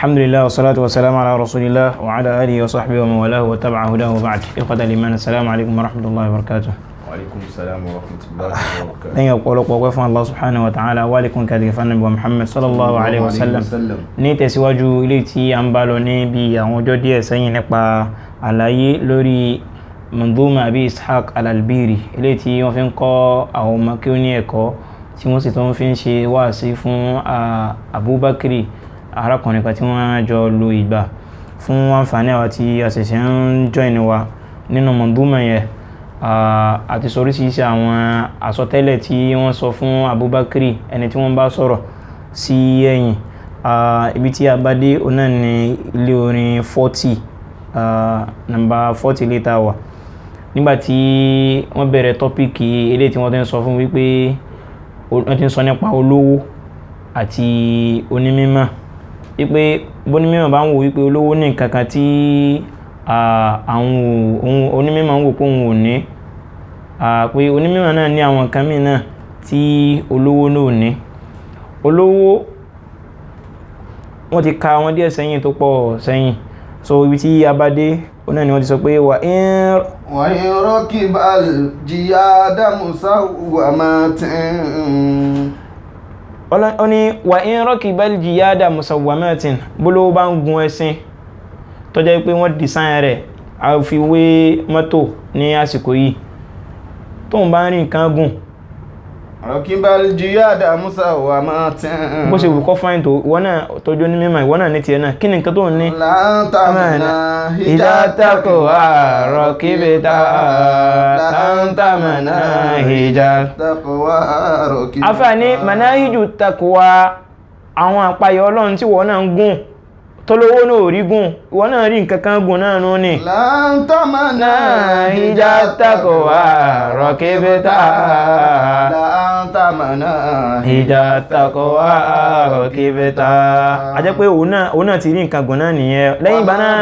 Alhamdulillah wassalatu wassalamu ala rasulillah wa ala alihi wa sahbihi wa man walahu wa tabi'a hudahu wa ba'd. Ikhwata al-iman, assalamu alaykum wa rahmatullahi wa barakatuh. Wa alaykum assalam wa rahmatullahi wa barakatuh. Lẹ́yìn ọ̀pọ̀lọpọ̀ ọpẹ́ fún Allah subhanahu wa ta'ala wa alaykum kàdìgì fún Ànábì wa Muhammad sallallahu alayhi wa sallam. Ní tẹ̀síwájú ilé tí a ń bá lọ ní bí àwọn ọjọ́ díẹ̀ sẹ́yìn nípa àlàyé lórí Manzuma Abi Ishaq al-Albiri, ilé tí wọ́n fi ń kọ́ àwọn ọmọ kí ó ní ẹ̀kọ́ tí wọ́n sì tún fi ń ṣe wáàsí fún Abubakar, arákùnrin kan tí wọ́n jọ lo ìgbà fún àǹfààní àwọn tí a ṣẹ̀ṣẹ̀ ń join wa nínú Manzuma yẹn. Àti oríṣiríṣi àwọn àsọtẹ́lẹ̀ tí wọ́n sọ fún Abubakar, ẹni tí wọ́n bá sọ̀rọ̀ sí ẹ̀yìn. Ibi tí a bá dé ọ̀nà ní ilé orin 40, number 40 later wà. Nígbàtí wọ́n bẹ̀rẹ̀ tọ́píkì ilé tí wọ́n ti ń sọ fún wípé wọ́n ti ń sọ nípa olówó àti onímímọ̀, wípé bónímímọ̀ bá ń wò wípé olówó ní nǹkan kan tí àwọn onímímọ̀ ń wò pé òun ò ní, pé onímímọ̀ náà ní àwọn nǹkan mìíràn náà tí olówó náà ní. Olówó wọ́n ti ka wọn díẹ̀ sẹ́yìn tó pọ̀ sẹ́yìn, so ibi tí a bá dé ọ̀nà ni wọ́n ti sọ pé wà in rakibal jiyada musawwamatin. Ó ní wà in rakibal jiyada musawwamatin, bólówó bá ń gun ẹṣin tó jẹ́ pé wọ́n design rẹ̀ a fi wé mọ́tò ní àsìkò yìí, tó ń bá ń rí nǹkan gùn. Rakibal jiyada musawwamatin. Bó ṣe wù kọ́ fáìn tó wọ́n náà tọ́jú ní mímọ̀, ìwọ́n náà ní tiẹ̀ náà, kí ni nǹkan tó ń ní? Lantamana hijatako rakibita, lantamana hijatako rakibita. Àfààní manahiju takwa, àwọn àpáyọ Ọlọ́run tí wọ́n náà ń gùn tó lówó náà rí gùn, ìwọ́n náà rí nǹkan kan gùn náà nú ni. Lantamana hijatako rakibita, lantamana hijatako rakibita. A jẹ́ pé òun náà ti rí nǹkan gùn náà nìyẹn. Lẹ́yìn ìgbà náà,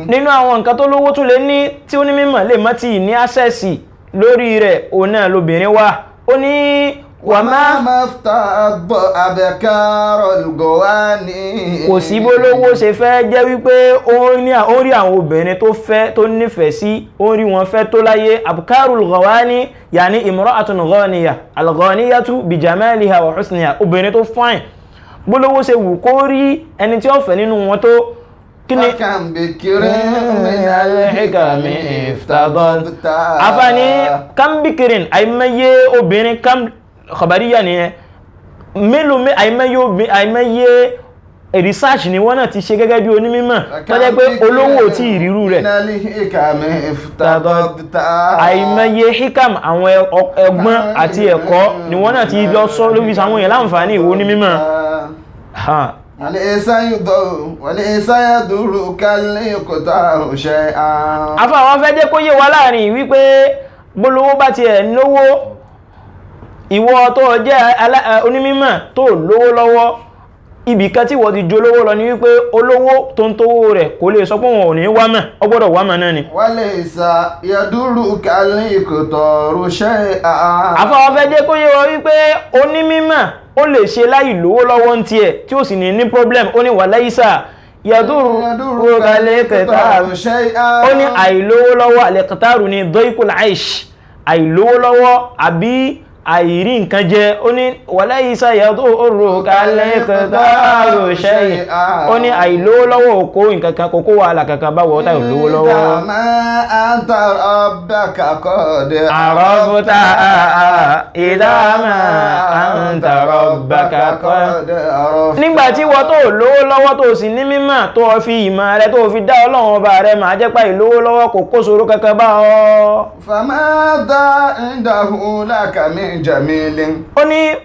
nínú àwọn nǹkan tó lówó tún lè ní tí ó ní mímọ̀ lè má ti ní àṣẹ́sì lórí rẹ̀, òun náà lóbìnrin wà. Ó ní kò sí bólówó ṣe fẹ́ jẹ́ wípé ó rí àwọn obìnrin tó nífẹ̀ẹ́ sí, ó rí wọn fẹ́ tó láyé. abkarul ghawani yani imra'atun ghaniya, al-ghaniyatu bi jamaliha wa husniha, obìnrin tó fine. Bólówó ṣe wù kó rí ẹni tí ó fẹ́ nínú wọn tó kíni afani kambikirin, àìmọye obìnrin, kam khabariya ni ẹ mélòó àìmọye research ni wọ́n náà ti ṣe gẹ́gẹ́ bí onímímọ̀ tó jẹ́ pé olówó tí ìrírú rẹ̀. Àìmọye hikam, àwọn ẹgbọ́n àti ẹ̀kọ́ ni wọ́n náà ti lọ sọ ló fi sàwọn èèyàn láǹfààní ìwò onímímọ̀. Afá àwọn fẹ́ jẹ́ kó yé wa láàrin wípé bólówó bá ti ẹ̀ lówó, ìwọ tó jẹ́ onímímọ̀ tó lówó lọ́wọ́, ibì kan tí wọ́n ti jó lówó lọ ní wípé olówó tó ń tówó rẹ̀ kò lè sọ pé wọn ò ní wámọ̀, ó gbọ́dọ̀ wámọ̀ náà ni. Afá àwọn fẹ́ jẹ́ kó yé wa wípé onímímọ̀ ó lè ṣe láì lówó lọ́wọ́ ń tiẹ̀ tí ó sì ní problem. Ó ní walaysa yadurru al-iqtaru, ó ní àìlówó lọ́wọ́ al-iqtaru ní dayqul aish, àìlówó lọ́wọ́ àbí àìrí nǹkan jẹ. Ó ní walaysa yadurru al-iqtaru shay'an, ó ní àìlówó lọ́wọ́ òkó nǹkan kan, kókó wàhálà kankan bá wọ́n táì lówó lọ́wọ́. Nígbàtí wọ́n tó lówó lọ́wọ́ tó sì ní mímọ̀, tó fi ìmọ̀ rẹ̀ tó fi dá Ọlọ́run ọba rẹ̀ máa jẹ́ pé ìlówó lọ́wọ́ kò kó ṣòro kankan bá ọ. Famadha indahu laka min jamilin. Ó ní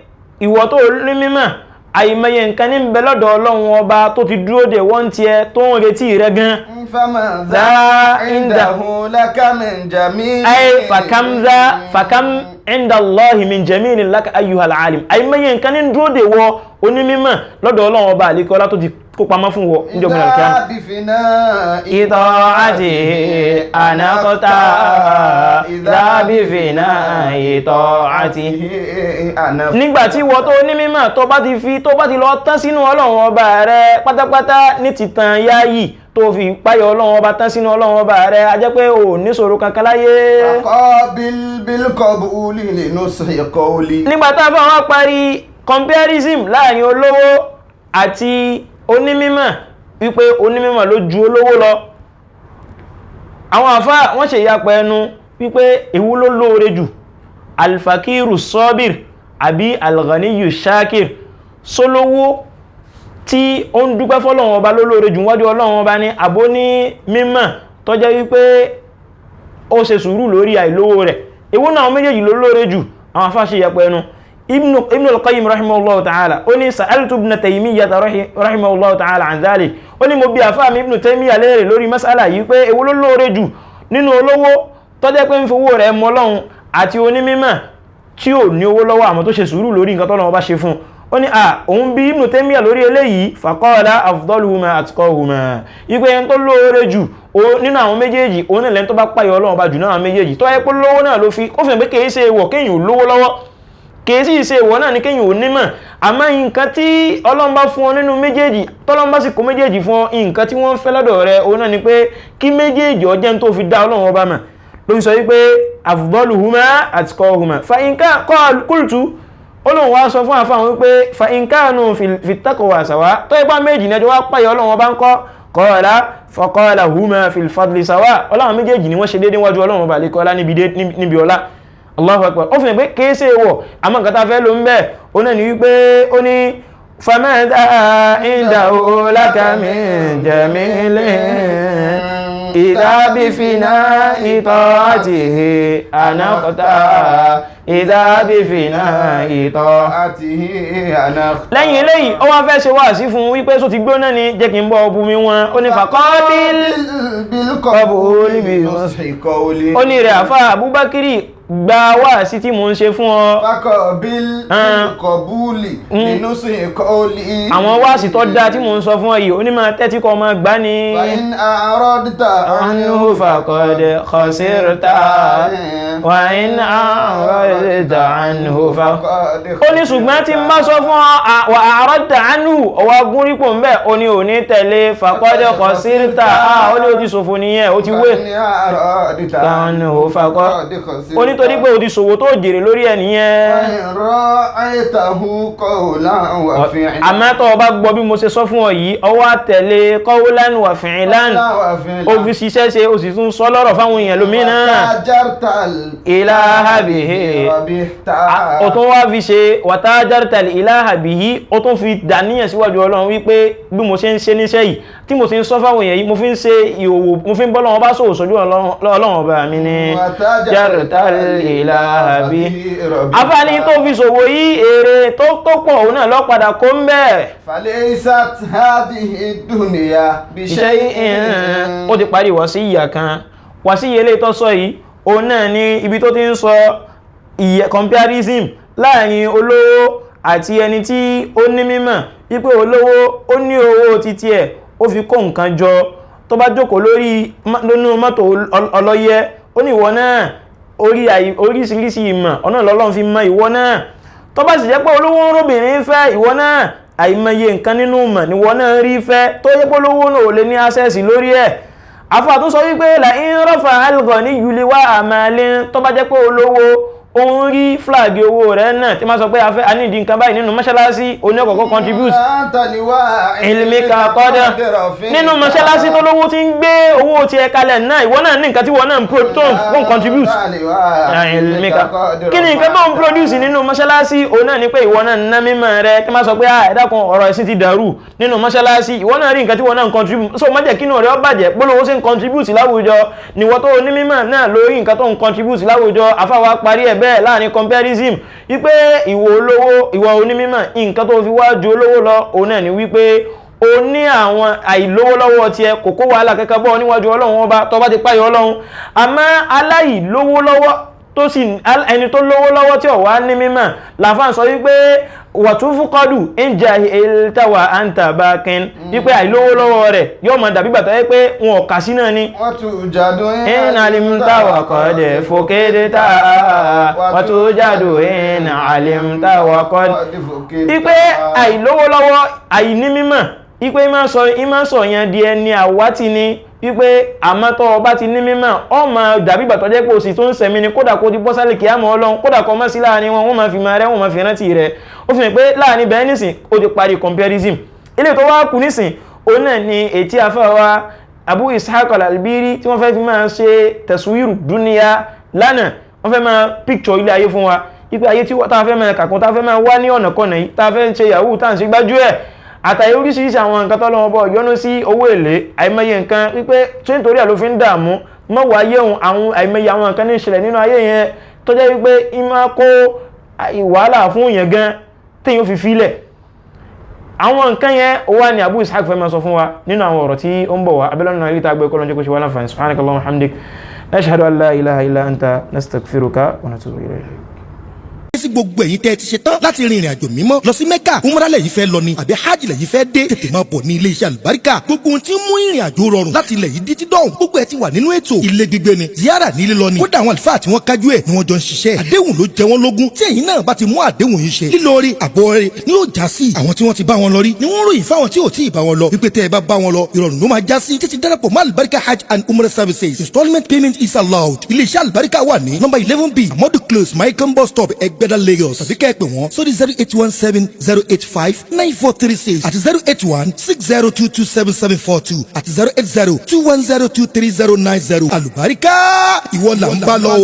ìwọ tó ní mímọ̀, àìmọye nǹkan ní bẹ lọ́dọ̀ Ọlọ́run ọba tó ti dúró dè wọ́n ti ẹ tó ń retí rẹ gan. Famadha indahu laka min jamilin. Fakam inda Allahi min jamilin laka ayyuhal alim àìmọye nǹkan ní dúró de wọ onímímọ̀ lọ́dọ̀ Ọlọ́run ọba àlékọ́ ọlá tó ti kó pamọ́ fún wọ níjọ́ mìíràn kíá. ìtọ́àtì ànákọ́tà ìdábìfìnà ìtọ́àtì. nígbà tí wọ́n tó onímímọ̀ tó bá ti lọ tán sínú Ọlọ́run ọba rẹ pátápátá ní titan yáyì tó fi páyọ̀ Ọlọ́run ọba tán sínú Ọlọ́run ọba rẹ̀ a jẹ́ pé ò ní ṣòro kankan láyé. nígbà tá a fẹ́ wọ́n parí comparison láàrin olówó àti onímímọ̀ wípé onímímọ̀ ló ju olówó lọ. àwọn àfáà wọ́n ṣe ìyapọ̀ ẹnu wípé èwo ló lóore jù alfakiru sọ́bìr àbí alghaniyu shakir sólówó tí ó ń dúpẹ́ fọ́lọ́run ọba lólóore jù wájú Ọlọ́run ọba ní àbó ní mímọ̀ tó jẹ́ wípé ó ṣe sùúrù lórí àìlówó rẹ̀ èwo náà méjèèjì lólóore jù àwọn afáṣe yẹpẹ ẹnu. Ibn al-Qayyim rahimahullahu ta'ala ó ní sa'altu ibn Taymiyyah rahimahullahu ta'ala an dhalik ó ní mo bi àfáà mi Ibn Taymiyyah léèrè lórí mas'ala yìí pé èwo lólóore jù nínú olówó tó jẹ́ pé ń fowó rẹ̀ mọ Ọlọ́run àti onímímọ̀ tí ò ní owó lọ́wọ́ àmọ́ tó ṣe sùúrù lórí nǹkan tọ́lọ́run bá ṣe fún ó ní òun bí Ibn Taymiyyah lórí eléyìí faqala afdaluhuma atqahuma ipé ẹni tó lóore jù nínú àwọn méjèèjì òun nílẹ̀ tó bá páyọ Ọlọ́run bá jù náà méjèèjì tó yẹ pé lówó náà ló fi ó fi hàn pé kìí ṣe èèwọ̀ kéèyàn ò lówó lọ́wọ́ kìí sì ṣe èèwọ̀ náà ní kéèyàn ò nímọ̀ àmọ́ nǹkan tí Ọlọ́run bá fún ọ nínú méjèèjì tọ́lọ́run bá sì kó méjèèjì fún ọ nǹkan tí wọ́n fẹ́ lọ́dọ̀ rẹ òun náà ni pé kí méjèèjì ọjẹ́ tó fi dá Ọlọ́run ọba mọ̀ ló fi sọ wípé afdaluhuma atqahuma fa in qultu Ọlọ́run wá sọ fún àfáwọn wípé fa in kanu fi taqwa sawa tó ipá méjì nẹjọ wá páyọ Ọlọ́run ọba ń kọ́ qala faqala huma fil fadli sawa Ọlọ́run méjèèjì ni wọ́n ṣe dédé wájú Ọlọ́run ọba lè kọ́lá níbi ọlá. Allahu akbar ó fi hàn pé kéèsè wọ̀ àmọ́ nǹkan tá fẹ́ ló ń bẹ̀ ó náà ni wípé ó ní famadha indahu laka min jamilin idha bifina'i ta'atihi anaqta idha bifina'i ta'atihi anaqta. lẹ́yìn eléyìí ó wá fẹ́ ṣe wá sí fún wípé só ti gbóná ni jẹ́ kí n bọ́ ọbú mi wọn ó ní faqabil qabuli bi musqawli ó ní rẹ̀ àfá Abubakiri gba wá sí tí mo ń ṣe fún ọ. faqabil qabuli bi musqawli. àwọn wá sí tó dá tí mo ń sọ fún ọ yìí ó ní máa tẹ́tí kọ́ máa gbá ni. fa in a'radta anhu faqad khasirta wa in a'radta anhu faqad ó ní ṣùgbọ́n tí n bá sọ fún ọ wa a'radta anhu ọwọ́ agúnrípò ń bẹ̀ ó ní ò ní tẹ̀lé faqad khasirta ó ní ó ti ṣòfò nìyẹn ó ti wé ó ní torí pé ó ti ṣòwò tó jèrè lórí ẹ̀ nìyẹn. àmọ́ tó bá gbọ́ bí mo ṣe sọ fún ọ yìí ọwọ́ àtẹ̀lé qawlan wa fi'lan ó fi ṣiṣẹ́ ṣe ó sì tún sọ lọ́rọ̀ fáwọn èèyàn lómìnà ilaha bihi ó tún wá fi ṣe watajartal ilaha bihi ó tún fi dàníyàn síwájú Ọlọ́run wípé bí mo ṣe ń ṣe níṣẹ́ yìí tí mo sì ń sọ fáwọn èèyàn yìí mo fi ń ṣe ìhòòhò mo fi ń bọ́ lọ́wọ́ bá sòwò sójú Ọlọ́run ọba mi ni jartal ilaha bihi afáàní tó fi ṣòwò yìí èrè tó pọ̀ òun náà lọ padà kó ń bẹ́ẹ̀. falaysat hadhihi dunya bi shay'in ó ti parí wàsíyà kan wàsíyà ilé tó sọ yìí òun náà ní ibi tó ti ń sọ comparison láàrin olówó àti ẹni tí ó ní mímọ̀ wípé olówó ó ní owó títí ẹ̀ ó fi kó nǹkan jọ tó bá jókòó lórí mọ́tò ọlọ́yẹ ó ní ìwọ náà oríṣiríṣi ìmọ̀ ọ̀nà lọ́lọ́run fi mọ ìwọ náà tó bá sì jẹ́ pé olówó ń róbìnrin fẹ́ ìwọ náà àìmọye nǹkan nínú mọ̀ níwọ náà rí fẹ́ tó yẹ pé olówó náà ò lè ní access lórí ẹ̀ àfà tó sọ wípé la in rafa al-ghani wa amalin tó bá jẹ́ pé olówó òun rí flag owó rẹ̀ náà tí máa sọ pé a ní ìdí nǹkan báyìí nínú mọ́ṣálásí oní ọ̀kọ̀ọ̀kọ́ contribute ilmika kọ́dá nínú mọ́ṣálásí tó lówó tí ń gbé owó ti ẹ kalẹ̀ náà ìwọ náà ní nǹkan tí wọ́n náà ń contribute ilmika kí ni nǹkan tó ń produce nínú mọ́ṣálásí òun náà ní pé ìwọ náà ná mímọ̀ rẹ̀ tí máa sọ pé ẹ dákun ọ̀rọ̀ ẹ̀sìn ti dàrú nínú mọ́ṣálásí ìwọ náà rí nǹkan tí wọ́n náà ń contribute so má jẹ́ kí inú rẹ̀ ó bàjẹ́ gbólówó sí ń contribute láwùjọ níwọ tó ní mímọ̀ náà lórí nǹkan tó ń contribute láwùjọ afáwa parí ẹ̀ bẹ́ẹ̀ láàrin comparison wípé ìwọ olówó ìwọ onímímọ̀ nǹkan tó fi wá ju olówó lọ òun náà ni wípé o ní àwọn àìlówó lọ́wọ́ tí ẹ kò kó wàhálà kẹ́kẹ́ bọ́ níwájú Ọlọ́run ọba tó bá ti páyọ Ọlọ́run àmọ́ aláìlówó lọ́wọ́ tó sì ẹni tó lówó lọ́wọ́ tí ó wà ní mímọ̀ làfáà sọ wípé wàtúfúkọ́dù ń jà ìlítàwà àǹtàbákin wípé àìlówó lọ́wọ́ rẹ̀ yóò mọ̀ dàbí bàtà pé wọn ò kà sí náà ni ìnà alimtawa kọ́dẹ̀ fòkédétà wàtújádù ìnà alimtawa kọ́dẹ̀ wípé àìlówó lọ́wọ́ àìní mímọ̀ wípé ìmọ̀ sọ yẹn di ẹni àwátì ni wípé àmọ́tọ́ ọba ti ní mímọ̀ ọmọ dàbí bàtọ́ jẹ́ pé òsì tó ń sẹ̀mí ni kódà kó ti bọ́ sálẹ̀ kìí àmọ́ ọlọ́run kódà kọ́ mọ́ sí láàrin wọn wọ́n máa fi máa rẹ́ wọ́n máa fi rántí rẹ̀ ó fi hàn pé láàrin bẹ́ẹ̀ nísìn ó ti parí comparison ilé tó wá kù nísìn òun náà ni ètí afáwa Abu Ishaq al-Albiri tí wọ́n fẹ́ fi máa ṣe tẹ̀sùwìrù dúníyà lánàá wọ́n fẹ́ máa picture ilé ayé fún wa wípé ayé tí tá a fẹ́ máa kàkún tá a fẹ́ máa wá ní ọ̀nà kọ̀nà yìí tá a fẹ́ ṣe yahoo tá à ń ṣe gbájú ẹ̀ àtàyè oríṣiríṣi àwọn nǹkan tọ́lọ́wọ́ bọ̀ yọ́nú sí owó èlé àìmọye nǹkan wípé tí nítorí àló fi ń dààmú mọ́wọ́ ayé òun àwọn àìmọye àwọn nǹkan ní ìṣẹ̀lẹ̀ nínú ayé yẹn tó jẹ́ wípé ìmọ̀ kó wàhálà fún yẹn gan téèyàn fi filẹ̀ àwọn nǹkan yẹn ó wà ní Abu Ishaq fẹ́ máa sọ fún wa nínú àwọn ọ̀rọ̀ tí ó ń bọ̀ wá abẹ́lọ́nà náà ilé àgbẹ̀ kọ́lọ́njẹ́ kó ṣe wá láǹfààní subhanakallahumma wa hamdik nashhadu an la ilaha illa anta nastaghfiruka wa natubu ilayk. sí gbogbo ẹ̀yin tẹ́ ti ṣe tán láti rin ìrìn àjò mímọ́ lọ sí mẹ́kà umrah lẹ́yìn fẹ́ lọ ni àbí hajj lẹ́yìn fẹ́ dé tètè máa bọ̀ ní ilé iṣẹ́ àlùbáríkà gbogbo ohun tí ń mú ìrìn àjò rọrùn láti ilẹ̀ yìí dídí dọ̀hún gbogbo ẹ̀ ti wà nínú ètò ilé gbígbé ni ziyara ní lílọ ni kódà àwọn àlùfáà tí wọ́n kájú ẹ̀ ni wọ́n jọ ń ṣiṣẹ́ àdéhùn ló jẹ wọ́n lógún tí ẹ̀yin náà bá ti mú àdéhùn yìí ṣe lílọrí àbọ̀rẹ́ ni yóò já sí àwọn tí wọ́n ti bá wọn lọ rí ni wọ́n ròyìn fáwọn tí ò tí ì bá wọn lọ wípé tẹ́ ẹ bá wọn lọ ìrọ̀rùn ló máa já sí títí darapọ̀ mọ́ àlùbáríkà hajj and umrah services installment payment is allowed ilé iṣẹ́ àlùbáríkà wà ní number 11B amadu close Maikan bus stop Ẹgbẹ́dá Lagos tàbí kẹ́ ẹ pè wọ́n sórí 08170859436 àti 08160227742 àti 08021023090 àlùbáríkà ìwọ là ń bá lọ o.